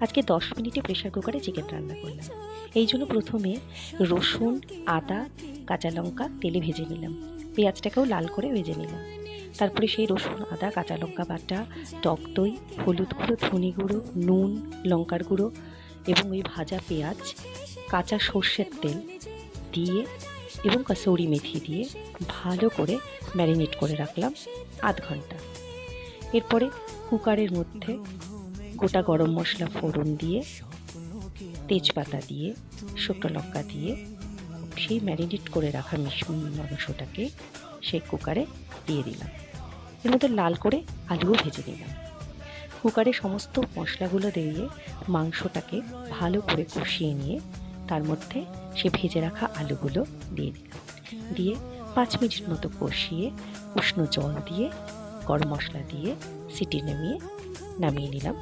আজকে 10 মিনিটে প্রেশার কুকারে চিকেন রান্না করলাম। এই জন্য প্রথমে রসুন, আদা, কাঁচা লঙ্কা তেলে ভেজে নিলাম। পেঁয়াজটাকেও লাল করে ভেজে নিলাম। তারপরে সেই রসুন, আদা, কাঁচা লঙ্কা বাটা, টক দই, হলুদ গুঁড়ো, ধনে গুঁড়ো, নুন, লঙ্কার গুঁড়ো এবং ওই ভাজা পেঁয়াজ, কাঁচা সর্ষের তেল দিয়ে এবং কসুরি মেথি দিয়ে ভালো করে ম্যারিনেট করে রাখলাম আধ ঘন্টা। এরপরে কুকারের মধ্যে গোটা গরম মশলা ফোড়ন দিয়ে, তেজপাতা দিয়ে, শুকনো লঙ্কা দিয়ে সেই ম্যারিনেট করে রাখা মাংসটাকে সেই কুকারে দিয়ে দিলাম। এর মধ্যে লাল করে আলুও ভেজে দিলাম। কুকারে সমস্ত মশলাগুলো দিয়ে মাংসটাকে ভালো করে কষিয়ে নিয়ে তার মধ্যে সে ভেজে রাখা আলুগুলো দিয়ে দিলাম। দিয়ে 5 মিনিট মতো কষিয়ে উষ্ণ জল দিয়ে গরম মশলা দিয়ে সিটি নামিয়ে নিলাম।